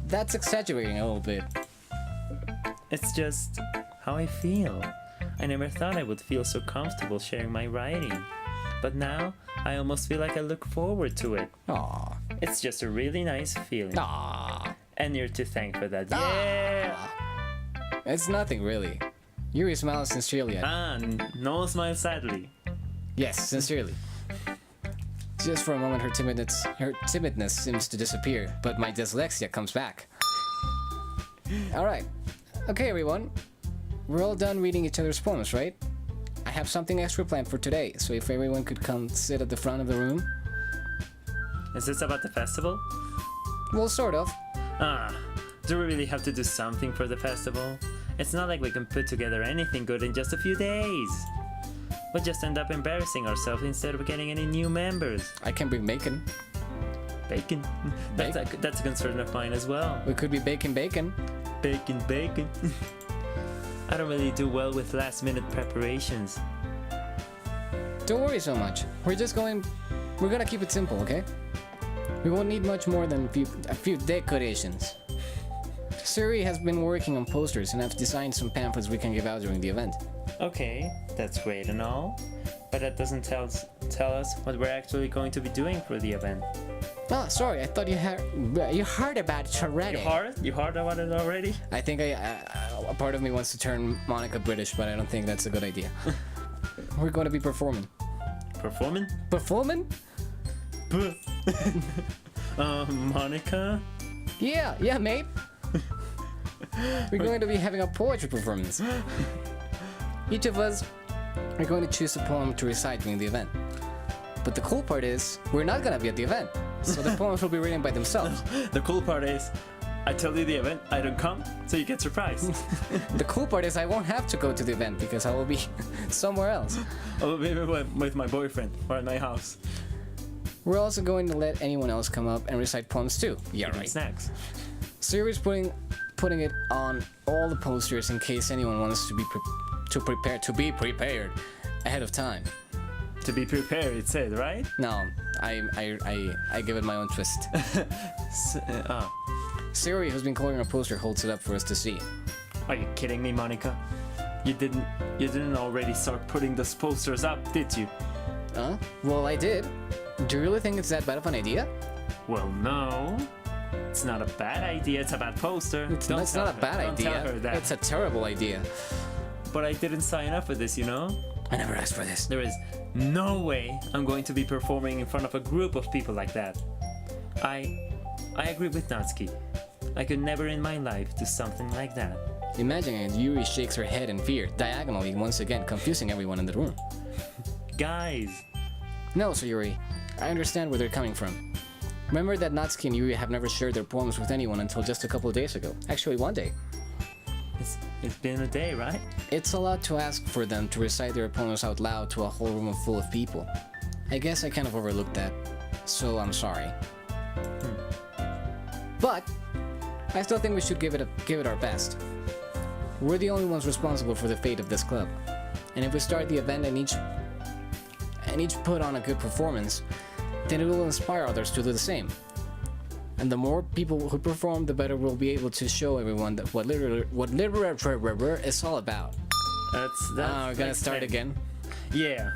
That's exaggerating a little bit. It's just how I feel. I never thought I would feel so comfortable sharing my writing. But now, I almost feel like I look forward to it. Aww. It's just a really nice feeling. Aww. And you're to thank for that. Yeah! It's nothing really. Yuri smiles sincerely at me. No smile sadly. Yes, sincerely. Just for a moment her timidness seems to disappear, but my dyslexia comes back. Alright. Okay everyone. We're all done reading each other's poems, right? I have something extra planned for today, so if everyone could come sit at the front of the room. Is this about the festival? Well, sort of. Do we really have to do something for the festival? It's not like we can put together anything good in just a few days. We'll just end up embarrassing ourselves instead of getting any new members. I can bring bacon. Bacon? That's a concern of mine as well. We could be baking bacon. Bacon. I don't really do well with last-minute preparations. Don't worry so much. We're gonna keep it simple, okay? We won't need much more than a few decorations. Suri has been working on posters and I've designed some pamphlets we can give out during the event. Okay, that's great and all, but that doesn't tell us what we're actually going to be doing for the event. Oh, sorry, I thought you heard about it already. You heard about it already? I think a part of me wants to turn Monica British, but I don't think that's a good idea. We're going to be performing. Performing? Performing? Monica? Yeah, mate. We're going to be having a poetry performance. Each of us are going to choose a poem to recite during the event. But the cool part is, we're not gonna be at the event, so the poems will be written by themselves. The cool part is, I tell you the event, I don't come, so you get surprised. The cool part is I won't have to go to the event because I will be somewhere else. I will be with my boyfriend or at my house. We're also going to let anyone else come up and recite poems too. Yeah, right. Snacks. Siri's putting it on all the posters in case anyone wants to be prepared ahead of time. To be prepared, it said, right? No, I give it my own twist. Siri, who's been coloring a poster, holds it up for us to see. Are you kidding me, Monica? You didn't already start putting those posters up, did you? Well, I did. Do you really think it's that bad of an idea? Well, no. It's not a bad idea, it's a bad poster. It's not a bad idea. Don't tell her that. It's a terrible idea. But I didn't sign up for this, you know? I never asked for this. There is no way I'm going to be performing in front of a group of people like that. I agree with Natsuki. I could never in my life do something like that. Imagining it, Yuri shakes her head in fear, diagonally once again, confusing everyone in the room. Guys! No, Sayuri. I understand where they're coming from. Remember that Natsuki and Yuri have never shared their poems with anyone until just a couple of days ago. Actually, one day. It's been a day, right? It's a lot to ask for them to recite their poems out loud to a whole room full of people. I guess I kind of overlooked that, so I'm sorry. But I still think we should give it our best. We're the only ones responsible for the fate of this club, and if we start the event and each put on a good performance, then it will inspire others to do the same. And the more people who perform, the better we'll be able to show everyone that what literature is all about. That's we're gonna start again. Yeah.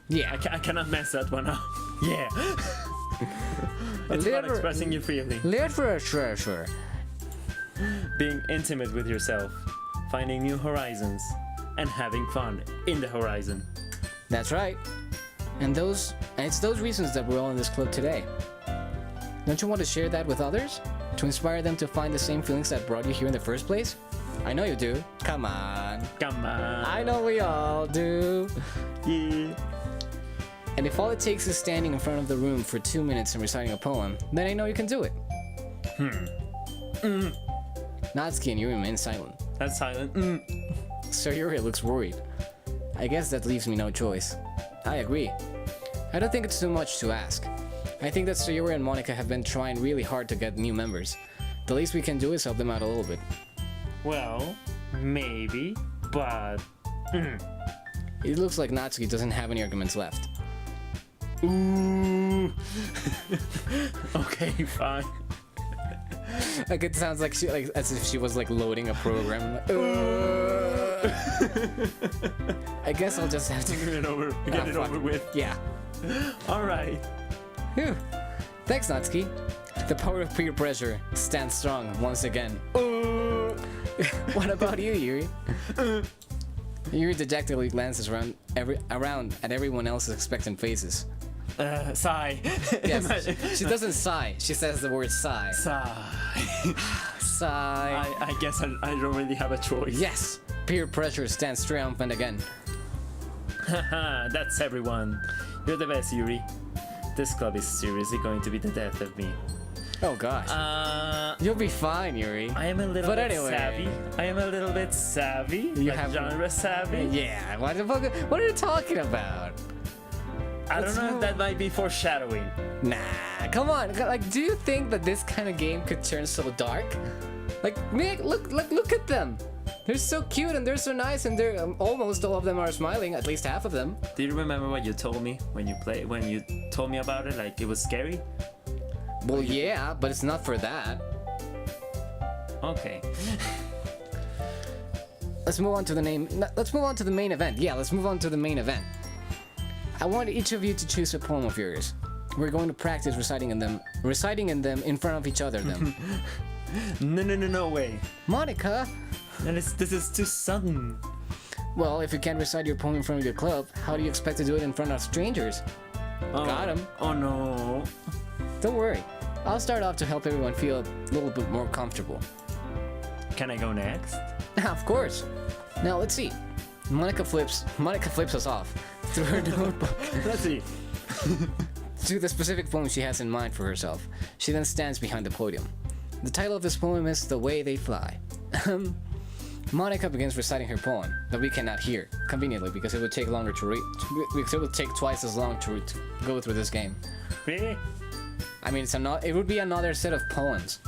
Yeah. I cannot mess that one up. Yeah. It's about expressing your feelings. Literature. Being intimate with yourself, finding new horizons, and having fun in the horizon. That's right. And it's those reasons that we're all in this club today. Don't you want to share that with others? To inspire them to find the same feelings that brought you here in the first place? I know you do. Come on. Come on. I know we all do. Yeah. And if all it takes is standing in front of the room for 2 minutes and reciting a poem, then I know you can do it. Natsuki and Yuri remain silent. That's silent. So Yuri looks worried. I guess that leaves me no choice. I agree. I don't think it's too much to ask. I think that Sayuri and Monica have been trying really hard to get new members. The least we can do is help them out a little bit. Well, maybe, but... It looks like Natsuki doesn't have any arguments left. Ooh. Okay, fine. Like it sounds like as if she was like loading a program. I guess I'll just have to Get it over. Get it over with. Yeah. All right. Phew. Thanks, Natsuki. The power of peer pressure stands strong once again. What about you, Yuri? Yuri dejectedly glances around at everyone else's expectant faces. Sigh. Yes, she doesn't sigh. She says the word sigh. Sigh. Sigh. I guess I don't really have a choice. Yes, peer pressure stands triumphant again. Haha, that's everyone. You're the best, Yuri. This club is seriously going to be the death of me. Oh gosh. You'll be fine, Yuri. I am a little But bit anyway. savvy. I am a little bit savvy. You like have- genre savvy. Yeah, what the fuck? What are you talking about? I don't know if that might be foreshadowing. Nah, come on. Like, do you think that this kind of game could turn so dark? Like, look at them. They're so cute and they're so nice and they're almost all of them are smiling. At least half of them. Do you remember what you told me when you told me about it? Like it was scary. Well, yeah, but it's not for that. Okay. Let's move on to the name. Let's move on to the main event. Yeah, let's move on to the main event. I want each of you to choose a poem of yours. We're going to practice reciting in them in front of each other. Them. No way. Monica. And this is too sudden. Well, if you can't recite your poem in front of your club, how do you expect to do it in front of strangers? Oh, Got him. Oh no. Don't worry. I'll start off to help everyone feel a little bit more comfortable. Can I go next? Of course. Now let's see. Monica flips us off through her notebook Let's see. to the specific poem she has in mind for herself. She then stands behind the podium. The title of this poem is The Way They Fly. Monica begins reciting her poem that we cannot hear, conveniently, because it would take longer to read. Because it would take twice as long to go through this game. Really? I mean, it would be another set of poems.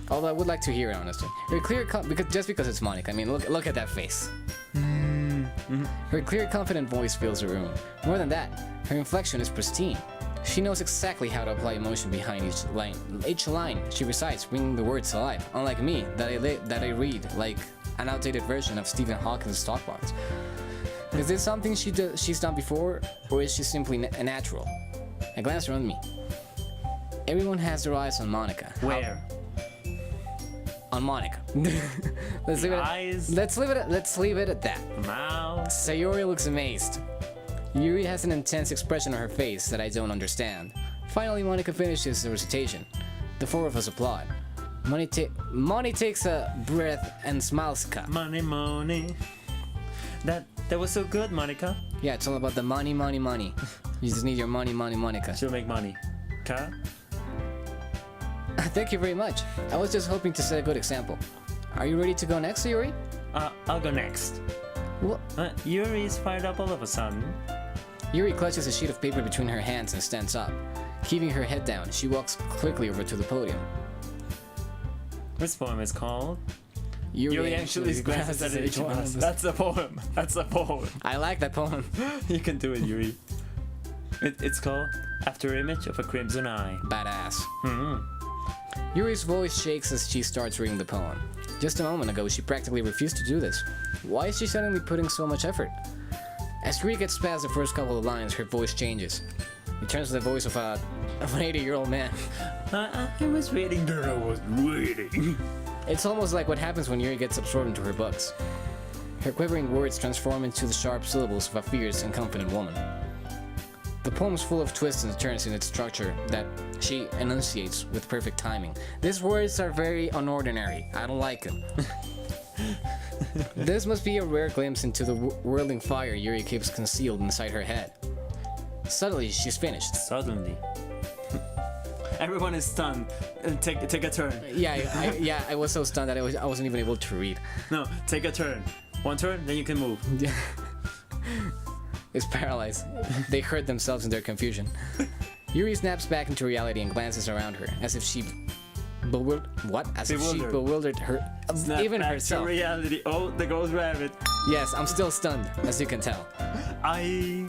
Although I would like to hear it, honestly. Because it's Monica. I mean, look at that face. Her clear, confident voice fills the room. More than that, her inflection is pristine. She knows exactly how to apply emotion behind each line. Each line she recites, bringing the words to life. Unlike me, that I read like an outdated version of Stephen Hawking's stock box. Is this something she's done before, or is she simply a natural? I glance around me. Everyone has their eyes on Monica. Where? On Monica. Let's Eyes. Let's leave it at that. Mouth. Sayori looks amazed. Yuri has an intense expression on her face that I don't understand. Finally, Monica finishes the recitation. The four of us applaud. Moni takes a breath and smiles. Money. That was so good, Monica. Yeah, it's all about the money. You just need your money, Monica. She'll make money. Ka? Thank you very much. I was just hoping to set a good example. Are you ready to go next, Yuri? I'll go next. What? Yuri is fired up all of a sudden. Yuri clutches a sheet of paper between her hands and stands up. Keeping her head down, she walks quickly over to the podium. This poem is called Yuri actually glances at each one of us. That's a poem. I like that poem. You can do it, Yuri. It's called After Image of a Crimson Eye. Badass. Yuri's voice shakes as she starts reading the poem. Just a moment ago, she practically refused to do this. Why is she suddenly putting so much effort? As Yuri gets past the first couple of lines, her voice changes. It turns to the voice of an 80-year-old man. I was reading. It's almost like what happens when Yuri gets absorbed into her books. Her quivering words transform into the sharp syllables of a fierce and confident woman. The poem is full of twists and turns in its structure that she enunciates with perfect timing. These words are very unordinary. I don't like it. This must be a rare glimpse into the whirling fire Yuri keeps concealed inside her head. Suddenly, she's finished. Suddenly. Everyone is stunned. Take a turn. Yeah, I was so stunned that I wasn't even able to read. No, take a turn. One turn, then you can move. It's paralyzed. They hurt themselves in their confusion. Yuri snaps back into reality and glances around her, as if she bewildered her, Snap even back herself. to reality. Oh, the ghost rabbit. Yes, I'm still stunned, as you can tell. I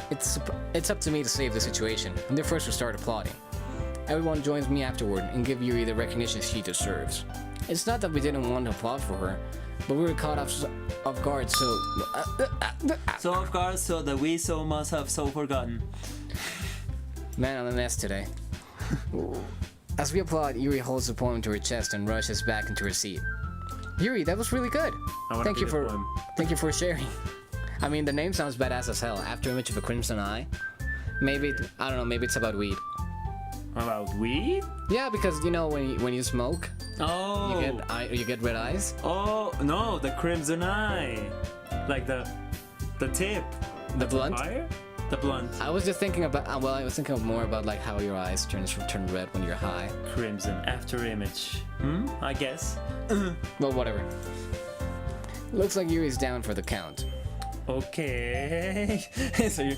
It's up to me to save the situation, and they first will start applauding. everyone joins me afterward and give Yuri the recognition she deserves. It's not that we didn't want to applaud for her, but we were caught off guard, so... So off guard, so that we so must have so forgotten. Man, I'm a mess today. As we applaud, Yuri holds the poem to her chest and rushes back into her seat. Yuri, that was really good. Thank you for sharing. I mean, the name sounds badass as hell. After Image of a Crimson Eye. Maybe, I don't know, maybe it's about weed. About weed? Yeah, because you know when you smoke, Oh. you get red eyes. Oh no, the crimson eye, like the tip, The blunt. fire, the blunt. I was just thinking about. Well, I was thinking more about like how your eyes turn red when you're high. Crimson after image. I guess. Well, whatever. Looks like Yuri's down for the count. Okay. So you.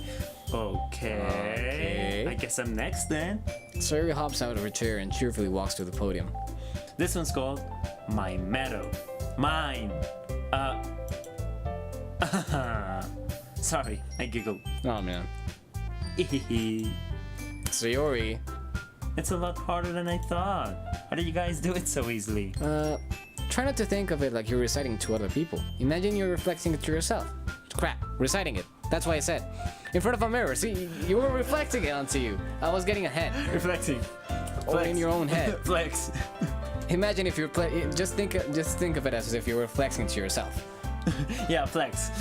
Okay. Okay. I guess I'm next then. So Yuri hops out of her chair and cheerfully walks to the podium. This one's called My Meadow. Mine. Sorry, I giggled. Oh man. So Yuri, It's a lot harder than I thought. How did you guys do it so easily? try not to think of it like you're reciting to other people. Imagine you're reflecting it to yourself. Crap, reciting it. That's why I said. In front of a mirror. See, you were reflecting it onto you. I was getting ahead. Reflecting. Or in your own head. Flex. Imagine if you're just think of it as if you're reflecting to yourself. Yeah, flex.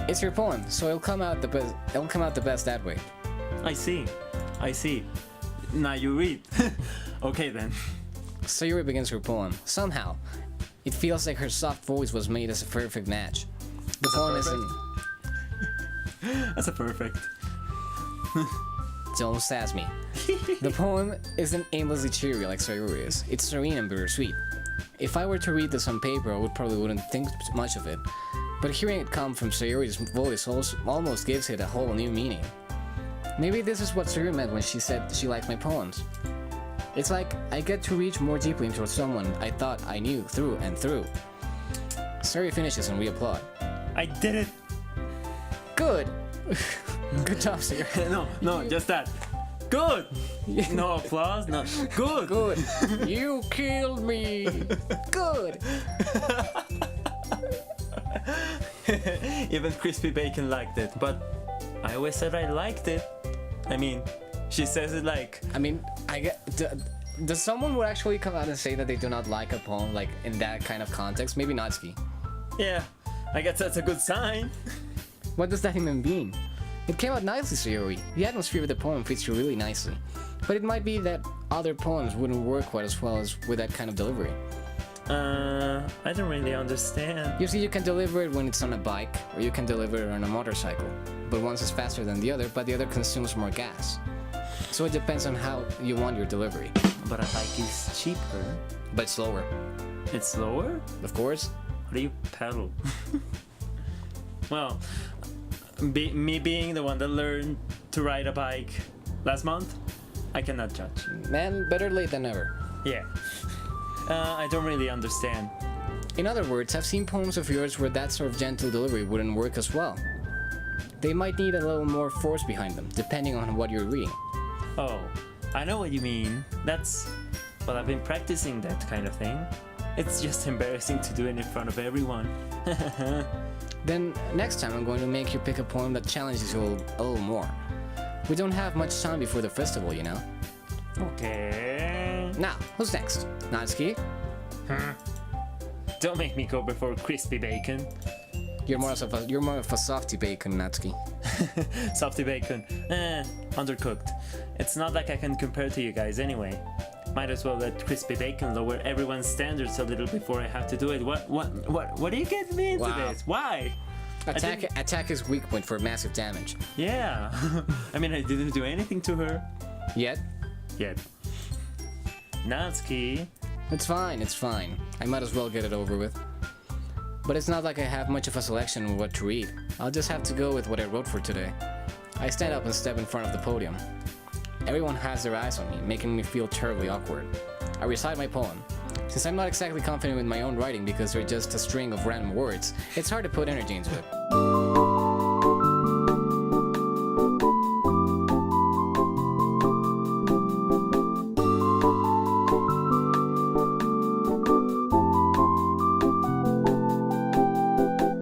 It's your poem, so it'll come out the best. It'll come out the best that way. I see. Now you read. Okay then. So Yuri begins her poem. Somehow, it feels like her soft voice was made as a perfect match. The poem isn't. That's a perfect. Don't sass me. The poem isn't aimlessly cheery like Sayuri is. It's serene and bittersweet. If I were to read this on paper, I probably wouldn't think much of it. But hearing it come from Sayuri's voice almost gives it a whole new meaning. Maybe this is what Sayuri meant when she said she liked my poems. It's like I get to reach more deeply into someone I thought I knew through and through. Sayuri finishes and we applaud. I did it. Good! Good job, Sayuri. No, just that. Good. No applause. No. Good. Good. You killed me. Good. Even Crispy Bacon liked it, but I always said I liked it. I mean, she says it like. I mean, I get. Does someone would actually come out and say that they do not like a poem, like in that kind of context? Maybe Natsuki. Yeah, I guess that's a good sign. What does that even mean? It came out nicely, Sayuri. The atmosphere of the poem fits you really nicely. But it might be that other poems wouldn't work quite as well as with that kind of delivery. I don't really understand. You see, you can deliver it when it's on a bike, or you can deliver it on a motorcycle. But one is faster than the other, but the other consumes more gas. So it depends on how you want your delivery. But a bike is cheaper. But slower. It's slower? Of course. How do you pedal? Well, me being the one that learned to ride a bike last month, I cannot judge. Man, better late than never. Yeah. I don't really understand. In other words, I've seen poems of yours where that sort of gentle delivery wouldn't work as well. They might need a little more force behind them, depending on what you're reading. Oh, I know what you mean. Well, I've been practicing that kind of thing. It's just embarrassing to do it in front of everyone. Then, next time I'm going to make you pick a poem that challenges you a little more. We don't have much time before the festival, you know? Okay. Now, who's next? Natsuki? Don't make me go before Crispy Bacon. You're more of a softy bacon, Natsuki. Softy Bacon. Undercooked. It's not like I can compare to you guys anyway. Might as well let Crispy Bacon lower everyone's standards a little before I have to do it. What do you get me into Wow. this? Why? Attack is weak point for massive damage. Yeah. I mean, I didn't do anything to her. Yet? Natsuki. It's fine. I might as well get it over with. But it's not like I have much of a selection of what to read. I'll just have to go with what I wrote for today. I stand up and step in front of the podium. Everyone has their eyes on me, making me feel terribly awkward. I recite my poem. Since I'm not exactly confident with my own writing because they're just a string of random words, it's hard to put energy into it.